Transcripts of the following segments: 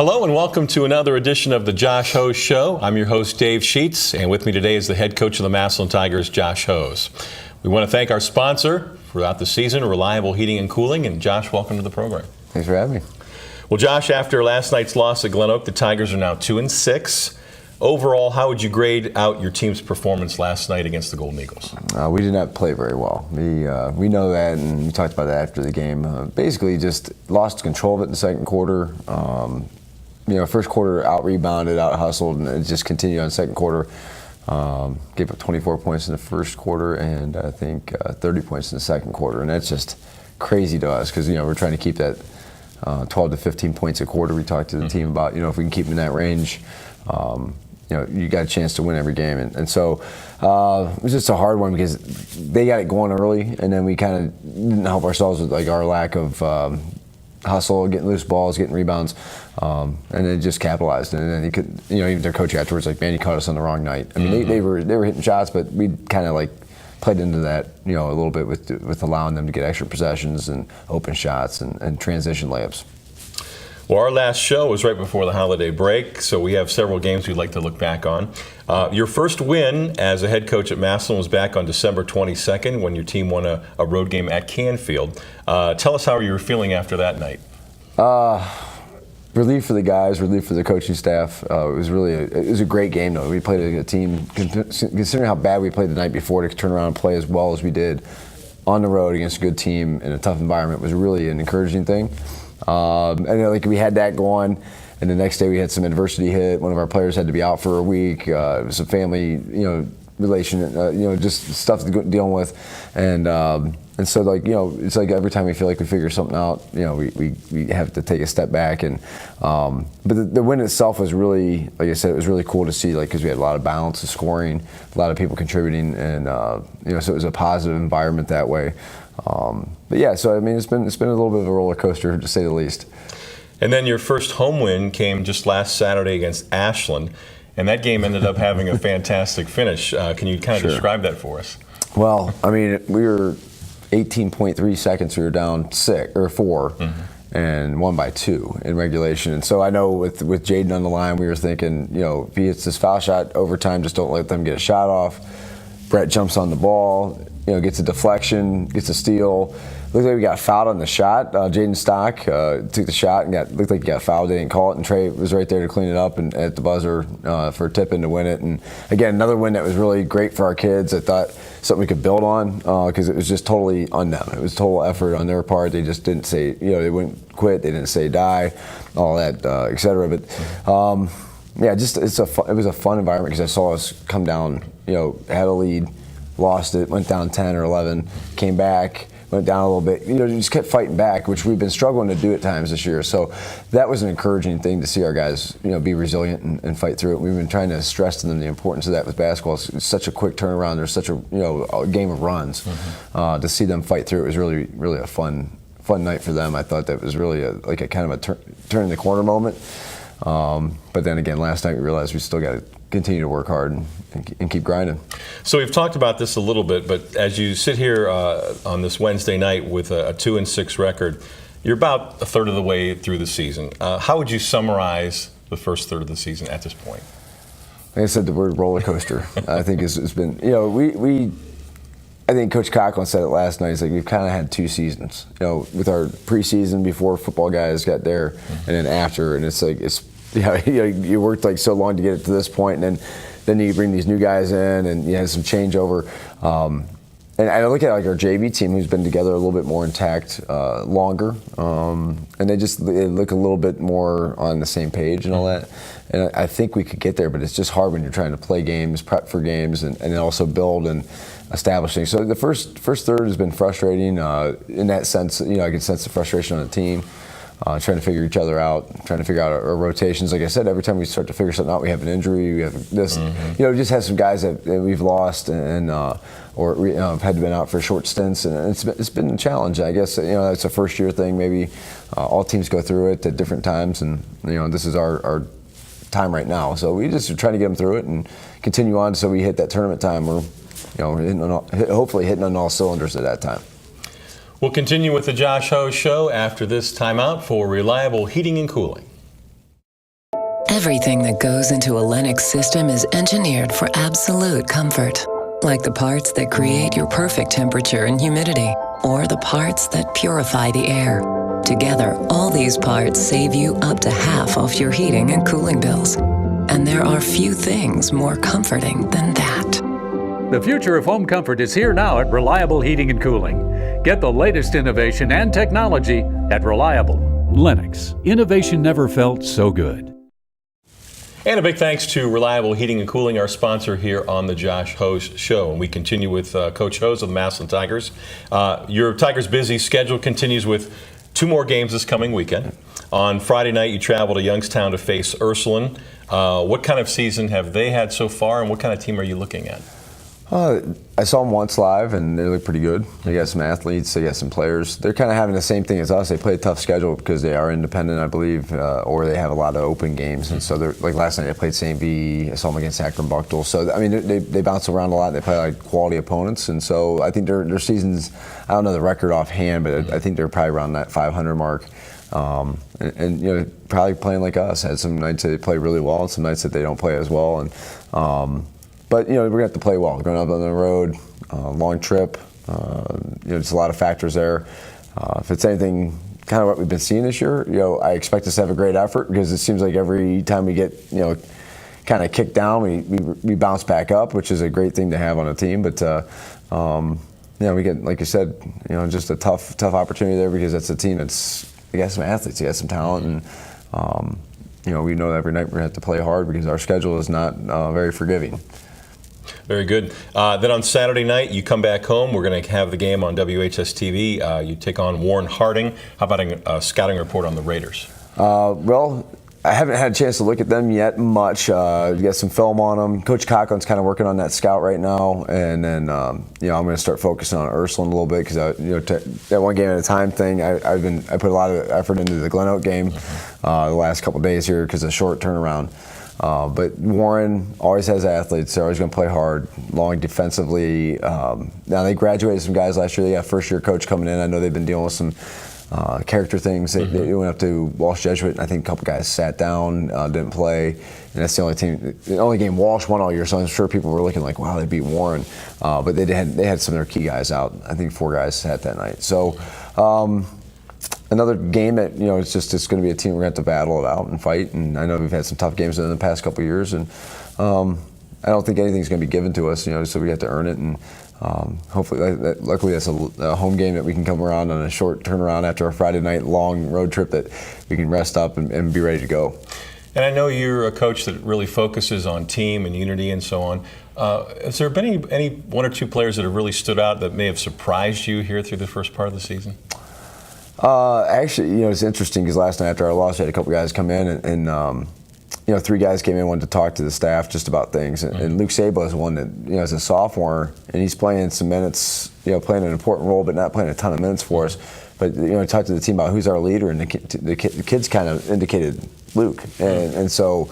Hello and welcome to another edition of the Josh Hose Show. I'm your host, Dave Sheets, and with me today is the head coach of the Massillon Tigers, Josh Hose. We want to thank our sponsor throughout the season, Reliable Heating and Cooling, and Josh, welcome to the program. Thanks for having me. Well, Josh, after last night's loss at Glen Oak, the Tigers are now 2-6. Overall, how would you grade out your team's performance last night against the Golden Eagles? We did not play very well. We know that, and we talked about that after the game. Basically, just lost control of it in the second quarter. First quarter out-rebounded, out-hustled, and it just continued on second quarter. Gave up 24 points in the first quarter and I think 30 points in the second quarter. And that's just crazy to us because, we're trying to keep that 12 to 15 points a quarter. We talked to the team about, if we can keep them in that range, you got a chance to win every game. And so it was just a hard one because they got it going early, and then we kind of didn't help ourselves with our lack of hustle, getting loose balls, getting rebounds, and then just capitalized. And then you could, even their coach afterwards, man, you caught us on the wrong night. I mean, they were hitting shots, but we kind of played into that, a little bit with allowing them to get extra possessions and open shots and transition layups. Well, our last show was right before the holiday break, so we have several games we'd like to look back on. Your first win as a head coach at Massillon was back on December 22nd when your team won a road game at Canfield. Tell us how you were feeling after that night. Relief for the guys, relief for the coaching staff. It was a great game, though. We played a team, considering how bad we played the night before, to turn around and play as well as we did on the road against a good team in a tough environment was really an encouraging thing. And we had that going, and the next day we had some adversity hit. One of our players had to be out for a week. It was a family, relation, just stuff dealing with, and so it's like every time we feel like we figure something out, we have to take a step back. And but the win itself was really, like I said, it was really cool to see, because we had a lot of balance of scoring, a lot of people contributing, and so it was a positive environment that way. But yeah, so I mean, it's been a little bit of a roller coaster, to say the least. And then your first home win came just last Saturday against Ashland, and that game ended up having a fantastic finish. Can you kind of describe that for us? Well, I mean, we were 18.3 seconds. We were down 4, and won by 2 in regulation. And so I know with Jaden on the line, we were thinking, if he hits this foul shot overtime, just don't let them get a shot off. Brett jumps on the ball, gets a deflection, gets a steal. Looked like we got fouled on the shot. Jaden Stock took the shot and looked like he got fouled. They didn't call it, and Trey was right there to clean it up and at the buzzer for a tip-in to win it. And again, another win that was really great for our kids. I thought something we could build on because it was just totally on them. It was total effort on their part. They just didn't say, they wouldn't quit. They didn't say die, all that, et cetera. But yeah, just it was a fun environment because I saw us come down, had a lead, lost it, went down 10 or 11, came back, went down a little bit, just kept fighting back, which we've been struggling to do at times this year. So that was an encouraging thing to see our guys, be resilient and fight through it. We've been trying to stress to them the importance of that with basketball. It's such a quick turnaround. There's such a game of runs. To see them fight through it was really, really a fun night for them. I thought that was really a kind of a turn in the corner moment. But then again, last night we realized we still got to continue to work hard and keep grinding. So we've talked about this a little bit, but as you sit here on this Wednesday night with a 2-6 record, you're about a third of the way through the season. How would you summarize the first third of the season at this point? Like I said, the word roller coaster, I think has been, I think Coach Coughlin said it last night. He's like, we've kind of had 2 seasons, with our preseason before football guys got there, and then after, and it's like you worked so long to get it to this point, and then you bring these new guys in, and you have some changeover. And I look at our JV team, who's been together a little bit more intact, longer, and they look a little bit more on the same page and all that. And I think we could get there, but it's just hard when you're trying to play games, prep for games, and then also build and establish things. So the first third has been frustrating in that sense. I can sense the frustration on the team. Trying to figure each other out, trying to figure out our rotations. Like I said, every time we start to figure something out, we have an injury, we have this. We just have some guys that we've lost or had been out for short stints, and it's been a challenge. I guess it's a first year thing. Maybe all teams go through it at different times, and this is our time right now. So we just are trying to get them through it and continue on, so we hit that tournament time where hopefully hitting on all cylinders at that time. We'll continue with the Josh Hose Show after this timeout for Reliable Heating and Cooling. Everything that goes into a Lennox system is engineered for absolute comfort. Like the parts that create your perfect temperature and humidity, or the parts that purify the air. Together, all these parts save you up to half off your heating and cooling bills. And there are few things more comforting than that. The future of home comfort is here now at Reliable Heating and Cooling. Get the latest innovation and technology at Reliable. Lennox. Innovation never felt so good. And a big thanks to Reliable Heating and Cooling, our sponsor here on the Josh Hose Show. And we continue with Coach Hose of the Massillon Tigers. Your Tigers' busy schedule continues with 2 more games this coming weekend. On Friday night, you travel to Youngstown to face Ursuline. What kind of season have they had so far, and what kind of team are you looking at? I saw them once live, and they look pretty good. They got some athletes, they got some players. They're kind of having the same thing as us. They play a tough schedule because they are independent, I believe, or they have a lot of open games. And so, they're, like last night, they played St. V. I saw them against Akron Buchtel. So, I mean, they bounce around a lot. They play like quality opponents, and so I think their seasons. I don't know the record offhand, but I think they're probably around that 500 mark. And you know, probably playing like us. Had some nights that they play really well, and some nights that they don't play as well. And but you know, we're gonna have to play well. We're going up on the road, long trip. You know, there's a lot of factors there. If it's anything kind of what we've been seeing this year, you know, I expect us to have a great effort because it seems like every time we get, you know, kind of kicked down, we bounce back up, which is a great thing to have on a team. But you know, we get, like you said, you know, just a tough opportunity there because that's a team that's, they got some athletes, they got some talent, and you know, we know that every night we're gonna have to play hard because our schedule is not very forgiving. Very good. Then on Saturday night, you come back home. We're going to have the game on WHS-TV. You take on Warren Harding. How about a scouting report on the Raiders? Well, I haven't had a chance to look at them yet much. You got some film on them. Coach Cochran's kind of working on that scout right now, and then you know, I'm going to start focusing on Ursuline a little bit because you know, that one game at a time thing. I put a lot of effort into the Glen Oak game the last couple of days here because of the short turnaround. But Warren always has athletes. They're always going to play hard, long defensively. Now they graduated some guys last year. They got a first-year coach coming in. I know they've been dealing with some character things. They went up to Walsh Jesuit, and I think a couple guys sat down, didn't play, and that's the only game Walsh won all year. So I'm sure people were looking like, wow, they beat Warren, but they had some of their key guys out. I think 4 guys sat that night. So. Another game that, you know, it's going to be a team we're going to have to battle it out and fight. And I know we've had some tough games in the past couple of years, and I don't think anything's going to be given to us, you know, so we have to earn it. And hopefully, luckily, that's a home game that we can come around on a short turnaround after a Friday night long road trip that we can rest up and be ready to go. And I know you're a coach that really focuses on team and unity and so on. Has there been any 1 or 2 players that have really stood out that may have surprised you here through the first part of the season? Actually, you know, it's interesting because last night after our loss, we had a couple guys come in, and you know, 3 guys came in, wanted to talk to the staff just about things. And Luke Sabo is one that, you know, is a sophomore, and he's playing some minutes, you know, playing an important role, but not playing a ton of minutes for us. But, you know, I talked to the team about who's our leader, and the kids kind of indicated Luke. And so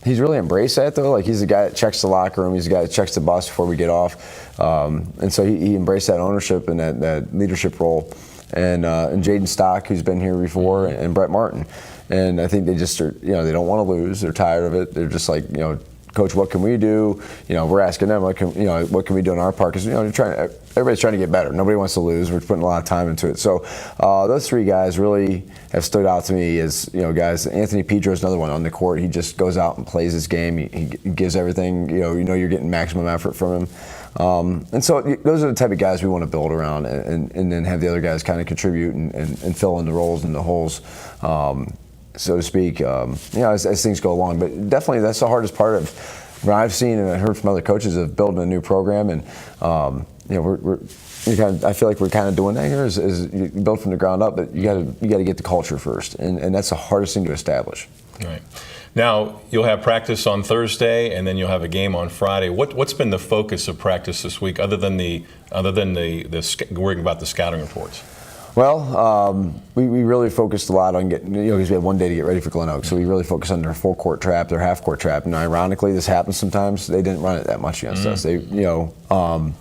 he's really embraced that, though. Like, he's the guy that checks the locker room. He's the guy that checks the bus before we get off. And so he embraced that ownership and that leadership role. And Jaden Stock, who's been here before, and Brett Martin. And I think they just are, you know, they don't want to lose. They're tired of it. They're just like, you know, Coach, what can we do? You know, we're asking them, what can we do on our part? Because, you know, everybody's trying to get better. Nobody wants to lose. We're putting a lot of time into it. So those 3 guys really have stood out to me as, you know, guys. Anthony Pedro is another one on the court. He just goes out and plays his game. He gives everything. You know, you're getting maximum effort from him. And so those are the type of guys we want to build around, and then have the other guys kind of contribute and fill in the roles and the holes, so to speak, you know, as things go along. But definitely that's the hardest part of what I've seen and I heard from other coaches of building a new program. And you know, I feel like we're kind of doing that here is you build from the ground up, but you got to get the culture first, and that's the hardest thing to establish. Right. Now, you'll have practice on Thursday, and then you'll have a game on Friday. What's been the focus of practice this week, other than the worrying about the scouting reports? Well, we really focused a lot on getting, you know, because we had 1 day to get ready for Glen Oak, so we really focused on their full court trap, their half court trap. And ironically, this happens sometimes. They didn't run it that much against us. They, you know,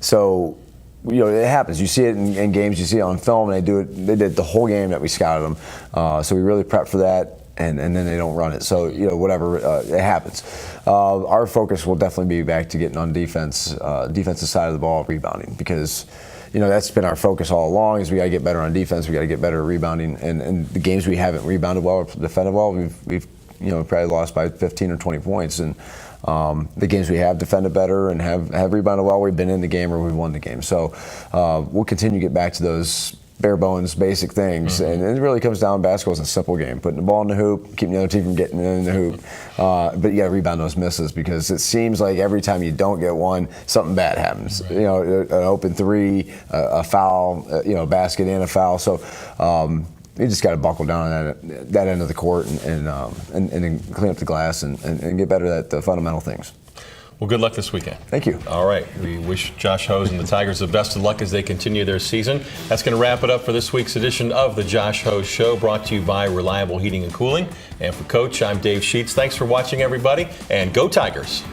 so. You know, it happens. You see it in games. You see it on film, and they did the whole game that we scouted them. So we really prepped for that. and then they don't run it. So, whatever, it happens. Our focus will definitely be back to getting on defensive side of the ball, rebounding, because that's been our focus all along. Is we got to get better on defense. We got to get better at rebounding. And the games we haven't rebounded well or defended well, we've probably lost by 15 or 20 points. And the games we have defended better and have rebounded well, we've been in the game or we've won the game. So we'll continue to get back to those bare bones, basic things. And it really comes down, basketball is a simple game. Putting the ball in the hoop, keeping the other team from getting in the hoop. But you got to rebound those misses, because it seems like every time you don't get one, something bad happens. An open three, a foul, basket and a foul. So you just got to buckle down on that end of the court and then clean up the glass and get better at the fundamental things. Well, good luck this weekend. Thank you. All right. We wish Josh Hose and the Tigers the best of luck as they continue their season. That's going to wrap it up for this week's edition of the Josh Hose Show, brought to you by Reliable Heating and Cooling. And for Coach, I'm Dave Sheets. Thanks for watching, everybody, and go Tigers.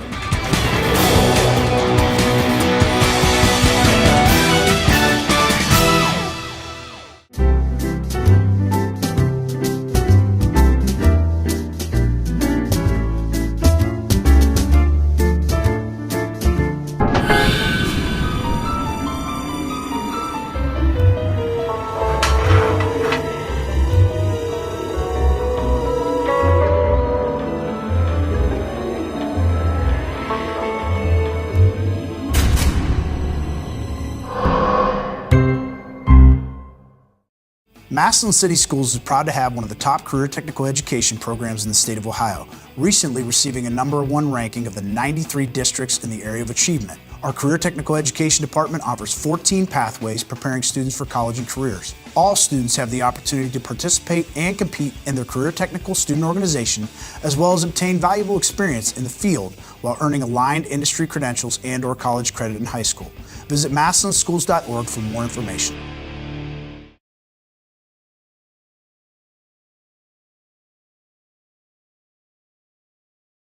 Massillon City Schools is proud to have one of the top career technical education programs in the state of Ohio, recently receiving a #1 ranking of the 93 districts in the area of achievement. Our Career Technical Education Department offers 14 pathways preparing students for college and careers. All students have the opportunity to participate and compete in their career technical student organization, as well as obtain valuable experience in the field while earning aligned industry credentials and/or college credit in high school. Visit massillonschools.org for more information.